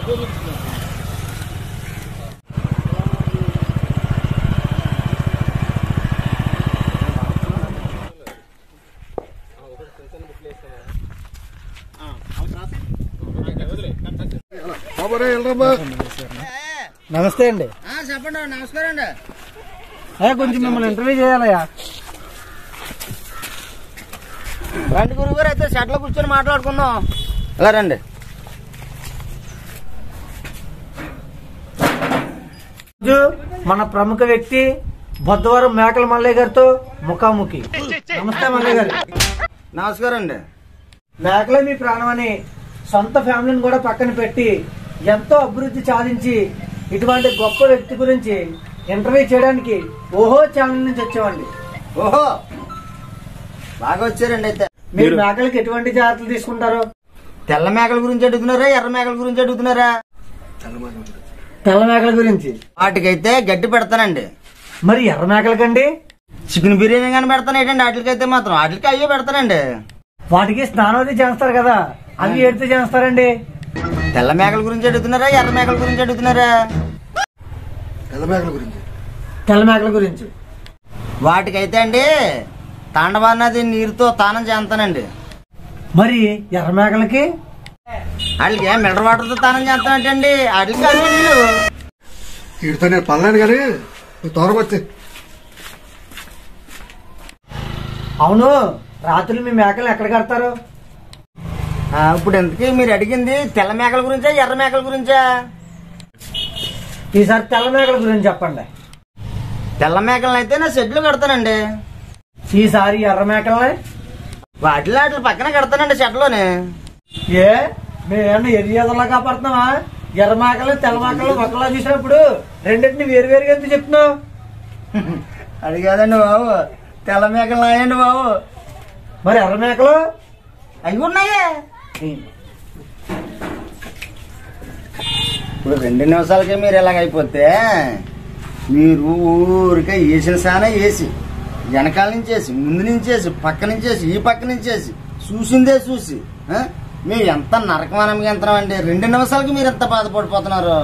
నమస్తే అండి. చెప్పండి. నమస్కారం అండి. కొంచెం మిమ్మల్ని ఇంటర్వ్యూ చేయాలయ్యా. రండి గురుగారు, అయితే షెడ్లో కూర్చొని మాట్లాడుకుందాం. ఇలా రండి. మన ప్రముఖ వ్యక్తి బొద్దవరం మేకల మల్లయ్య గారితో ముఖాముఖి. నమస్తే మల్లయ్య గారు. నమస్కారం అండి. మేకలే మీ ప్రాణం అని సొంత ఫ్యామిలీని కూడా పక్కన పెట్టి ఎంతో అభివృద్ధి సాధించి ఇటువంటి గొప్ప వ్యక్తి గురించి ఇంటర్వ్యూ చేయడానికి ఓహో ఛానల్ నుంచి వచ్చామండి. ఓహో, బాగా వచ్చారండి. అయితే మీరు మేకలకి ఎటువంటి జాగ్రత్తలు తీసుకుంటారు? తెల్ల మేకల గురించి అడుగుతున్నారా, ఎర్ర మేకల గురించి అడుగుతున్నారా? తెల్ల మేకల గురించి. వాటికైతే గడ్డి పెడతానండి. మరి ఎర్ర మేకలకండి? చికెన్ బిర్యానీ కానీ పెడతానండి. వాటికైతే మాత్రం వాటికి అయ్యో పెడతానండి. వాటికి స్నానం అది చేస్తారు కదా, అవి ఏడితే చేస్తారండి. తెల్ల మేకల గురించి అడుగుతున్నారా, ఎర్ర మేకల గురించి అడుగుతున్నారా? తెల్ల మేకల గురించి. వాటికైతే అండి తాండవానది నీరుతో తానం చేస్తానండి. మరి ఎర్ర మేకలకి? వాళ్ళకి మినరల్ వాటర్ తో తానం చేస్తానంటండి. వాటికి అవి నీళ్ళు. వీడితో నేను పడలేను కానీ త్వరగా వచ్చి. అవును, రాత్రులు మీ మేకలు ఎక్కడ కడతారు? ఇప్పుడు ఎందుకు మీరు అడిగింది తెల్ల మేకల గురించా, ఎర్ర మేకల గురించా? ఈసారి తెల్ల మేకల గురించి చెప్పండి. తెల్ల మేకలను అయితే నా షెడ్లు కడతానండి. ఈసారి ఎర్ర మేకల్ని? వాటి పక్కన కడతానండి షెడ్లోనే. ఏ మేమన్నా ఎర్రలా కాపాడుతున్నావా? ఎర్ర మేకలు తెల్ల మేకలు ఒకలా చూసినప్పుడు రెండింటిని వేరువేరుగా ఎందుకు చెప్తున్నావు? అది కాదండి బాబు, తెల్ల మేకలు నాయండి బాబు. మరి ఎర్ర మేకలు అవి ఉన్నాయే. ఇప్పుడు 2 నిమిషాలకే మీరు ఇలాగైపోతే మీరు ఊరికే వేసిన సానా వేసి వెనకాల నుంచేసి ముందు నుంచేసి పక్క నుంచేసి ఈ పక్క నుంచేసి చూసిందే చూసి మేము ఎంత నరకమానం ఎంత అండి. 2 నిమిషాలకి మీరు ఎంత బాధపడిపోతున్నారు.